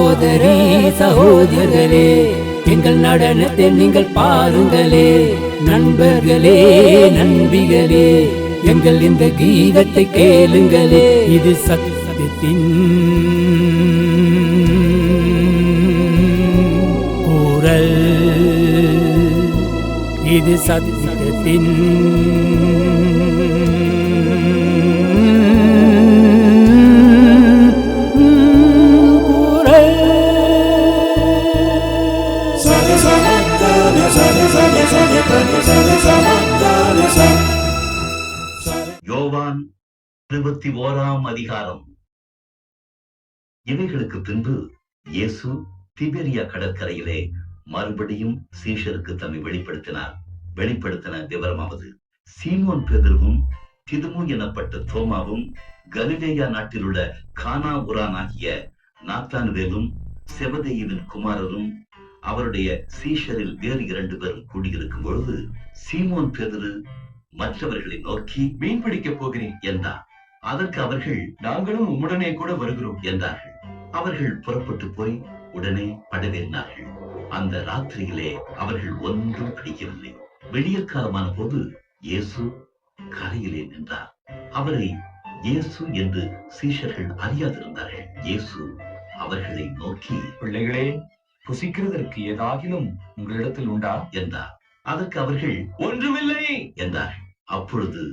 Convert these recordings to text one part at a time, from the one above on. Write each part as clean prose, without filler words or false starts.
சகோதரி சகோதரர்களே, எங்கள் நடனத்தை நீங்கள் பாருங்களே. நண்பர்களே நண்பிகளே, எங்கள் இந்த கீதத்தை கேளுங்களே. இது சத்தியத்தின் குரல், இது சத்தியத்தின் யோவான் 21ஆம் அதிகாரம். இவைகளுக்கு பின்பு இயேசு திபேரியா கடற்கரையிலே மறுபடியும் சீஷருக்கு தம்மை வெளிப்படுத்தின விவரமாவது: சீமோன் பேதுருவும் திதுமு எனப்பட்ட தோமாவும் கலிலேயா நாட்டில் உள்ள கானா ஊரானாகிய நாத்தானுவேலும் செபதேயுவின் குமாரரும் அவருடைய சீஷரில் வேறு 2 பேரும் கூடியிருக்கும் பொழுது சீமோன் பேதுரு மற்றவர்களை நோக்கி, மீன் பிடிக்கப் போகிறேன் என்றார். அதற்கு அவர்கள், நாங்களும் உடனே கூட வருகிறோம் என்றார்கள். அவர்கள் புறப்பட்டு போய் உடனே படவேறினார்கள். அந்த ராத்திரியிலே அவர்கள் ஒன்றும் பிடிக்கவில்லை. விடியற் காலமான போது இயேசு கரையிலே நின்றார். அவரை இயேசு என்று சீஷர்கள் அறியாதிருந்தார்கள். இயேசு அவர்களை நோக்கி, பிள்ளைகளே, புசிக்கிறதற்கு ஏதாகிலும் உங்களிடத்தில் உண்டா என்றார். அதற்கு அவர்கள், ஒன்றுமில்லை என்றார்கள். அப்பொழுது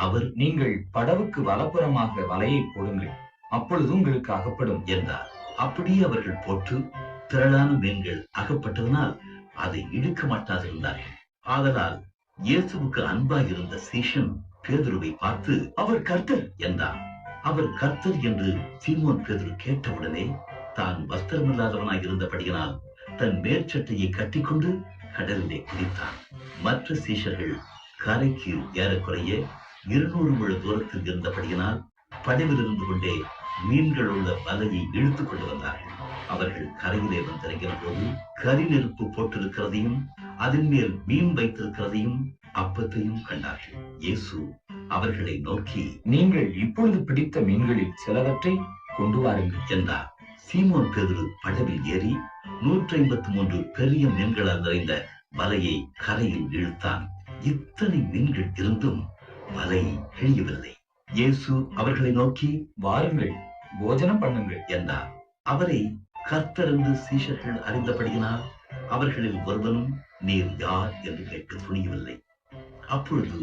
அவர், நீங்கள் படவுக்கு வலப்புறமாக வலையை போடுங்கள், அப்பொழுது உங்களுக்கு அகப்படும் என்றார். அப்படியே அவர்கள் போட்டு திரளான மீன்கள் அகப்பட்டதனால் அதை இழுக்க மாட்டாதிருந்தார்கள். ஆதலால் இயேசுவுக்கு அன்பாய் இருந்த சீஷன் பேதுருவை பார்த்து, அவர் கர்த்தர் என்றார். அவர் கர்த்தர் என்று சீமோன் பேதுரு கேட்டவுடனே தான் வஸ்திரமில்லாதவனாய் இருந்தபடியினால் தன் மேற்சட்டையை கட்டிக்கொண்டு கடலிலே குதித்தான். மற்ற சீஷர்கள் கரைக்கு ஏறக்குறைய 200 முழ தூரத்தில் இருந்தபடியினால் படவில் இருந்து கொண்டே மீன்கள் உள்ள வலையை இழுத்துக் கொண்டு வந்தார்கள். அவர்கள் கரையிலே வந்திறங்கின போது கரி நெருப்பு போட்டிருக்கிறதையும் அதன் மேல் மீன் வைத்திருக்கிறதையும் அப்பத்தையும் கண்டார்கள். இயேசு அவர்களை நோக்கி, நீங்கள் இப்பொழுது பிடித்த மீன்களில் சிலவற்றை கொண்டு வாருங்கள் என்றார். சீமோன் பேதுரு படவில் ஏறி 153 பெரிய மீன்களால் நிறைந்த வலையை கரையில் இழுத்தான். இத்தனை மீன்கள் இருந்தும் வலை கிழியவில்லை. இயேசு அவர்களை நோக்கி, வாருங்கள், போஜனம் பண்ணுங்கள் என்றார். அவரை கர்த்தர் என்று சீஷர்கள் அறிந்தபடியினால் அவர்களில் ஒருவனும் நீர் யார் என்று கேட்க துணியவில்லை. அப்பொழுது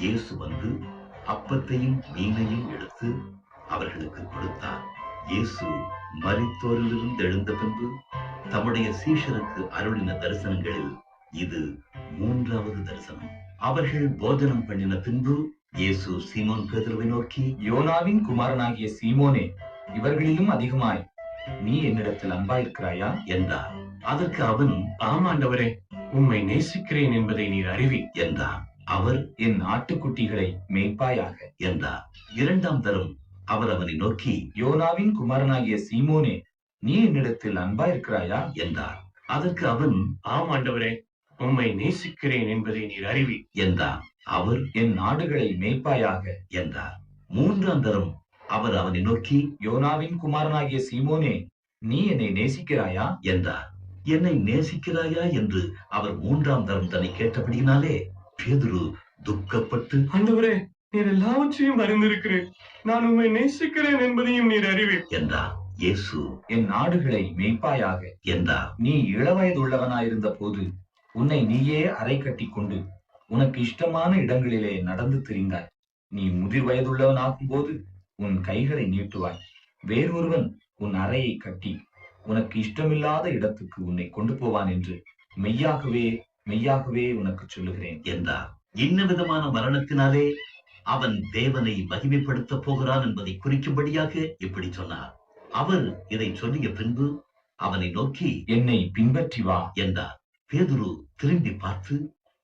இயேசு வந்து அப்பத்தையும் மீனையும் எடுத்து அவர்களுக்கு கொடுத்தார். இயேசு மரித்தோரிலிருந்து எழுந்த பின்பு தம்முடைய சீஷருக்கு அருளின தரிசனங்களில் இது 3வது தரிசனம். அவர்கள் போஜனம் பண்ணின பின்பு இயேசு சீமோன் பேதுருவை நோக்கி, யோனாவின் குமாரனாகிய சீமோனே, இவர்களிலும் அதிகமாய் நீ என்னிடத்தில் அன்பாயிருக்கிறாயா என்றார். அதற்கு அவன், ஆம் ஆண்டவரே, உம்மை நேசிக்கிறேன் என்பதை நீர் அறிவி என்றார். அவர், என் ஆட்டுக்குட்டிகளை மேய்ப்பாயாக என்றார். 2ஆம் தரம் அவர் அவனை நோக்கி, யோனாவின் குமாரனாகிய சீமோனே, நீ என்னிடத்தில் அன்பாயிருக்கிறாயா என்றார். அதற்கு அவன், ஆம் ஆண்டவரே, உம்மை நேசிக்கிறேன் என்பதை நீர் அறிவி என்றார். அவர், என் ஆடுகளை மேய்ப்பாயாக என்றார். 3ஆம் தரம் அவர் அவனை நோக்கி, யோனாவின் குமாரனாகிய சீமோனே, நீ என்னை நேசிக்கிறாயா என்றார். என்னை நேசிக்கிறாயா என்று அவர் 3ஆம் தரம் தன்னை கேட்டபடியினாலே பேதுரு துக்கப்பட்டு, ஆண்டவரே, நீர் எல்லாவற்றையும் அறிந்திருக்கிறேன், நான் உம்மை நேசிக்கிறேன் என்பதையும் நீர் அறிவி என்றார். இயேசு, என் ஆடுகளை மேய்ப்பாயாக என்றார். நீ இளவயது உள்ளவனாயிருந்த போது உன்னை நீயே அறை கட்டி கொண்டு உனக்கு இஷ்டமான இடங்களிலே நடந்து திரிந்தாய். நீ முதிர் வயதுள்ளவனாகும் போது உன் கைகளை நீட்டுவாய், வேறொருவன் உன் அறையை கட்டி உனக்கு இஷ்டமில்லாத இடத்துக்கு உன்னை கொண்டு போவான் என்று மெய்யாகவே மெய்யாகவே உனக்கு சொல்லுகிறேன் என்றார். இன்ன விதமான மரணத்தினாலே அவன் தேவனை மகிமைப்படுத்த போகிறான் என்பதை குறிக்கும்படியாக இப்படி சொன்னார். அவர் இதை சொல்லிய பின்பு அவனை நோக்கி, என்னை பின்பற்றி வா என்றார். பேதுரு திரும்பி பார்த்து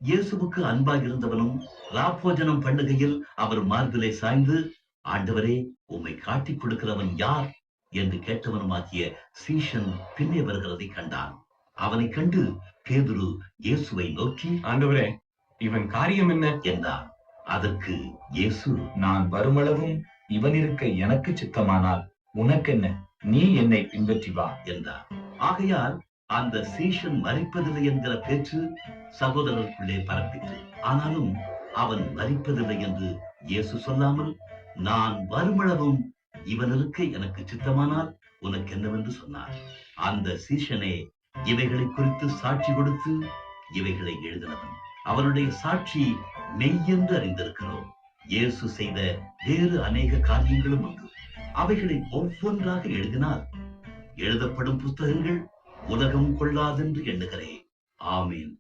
இயேசுவுக்கு அன்பாக இருந்தவனும் ராப்போஜனம் பண்ணுகையில் அவர் மார்பிலே சாய்ந்து, ஆண்டவரே, உம்மை காட்டிக் கொடுக்கிறவன் யார் என்று கேட்டவனுமாகிய சீஷன் பின்னே வருகிறதை கண்டான். அவனை கண்டு பேதுரு இயேசுவை நோக்கி, ஆண்டவரே, இவன் காரியம் என்ன என்றார். அதற்கு இயேசு, நான் வருமளவும் இவன் இருக்க எனக்கு சித்தமானால் உனக்கென்ன? நீ என்னை பின்பற்றி வா என்றார். ஆகையால் அந்த சீஷன் மரிப்பதில்லை என்கிற பேச்சு சகோதரருக்குள்ளே பரப்பிற்று. ஆனாலும் அவன் மரிப்பதில்லை என்று இயேசு சொல்லாமல், நான் வருமளவும் இவன் இருக்க எனக்கு சித்தமானால் உனக்கு என்னவென்று சொன்னார். அந்த சீஷனே இவைகளை குறித்து சாட்சி கொடுத்து இவைகளை எழுதினவன். அவனுடைய சாட்சி மெய்யென்று அறிந்திருக்கிறோம். இயேசு செய்த வேறு அநேக காரியங்களும் உண்டு. அவைகளை ஒவ்வொன்றாக எழுதினால் எழுதப்படும் புத்தகங்கள் உலகம் கொள்ளாதென்று எண்ணுகிறேன். ஆமீன்.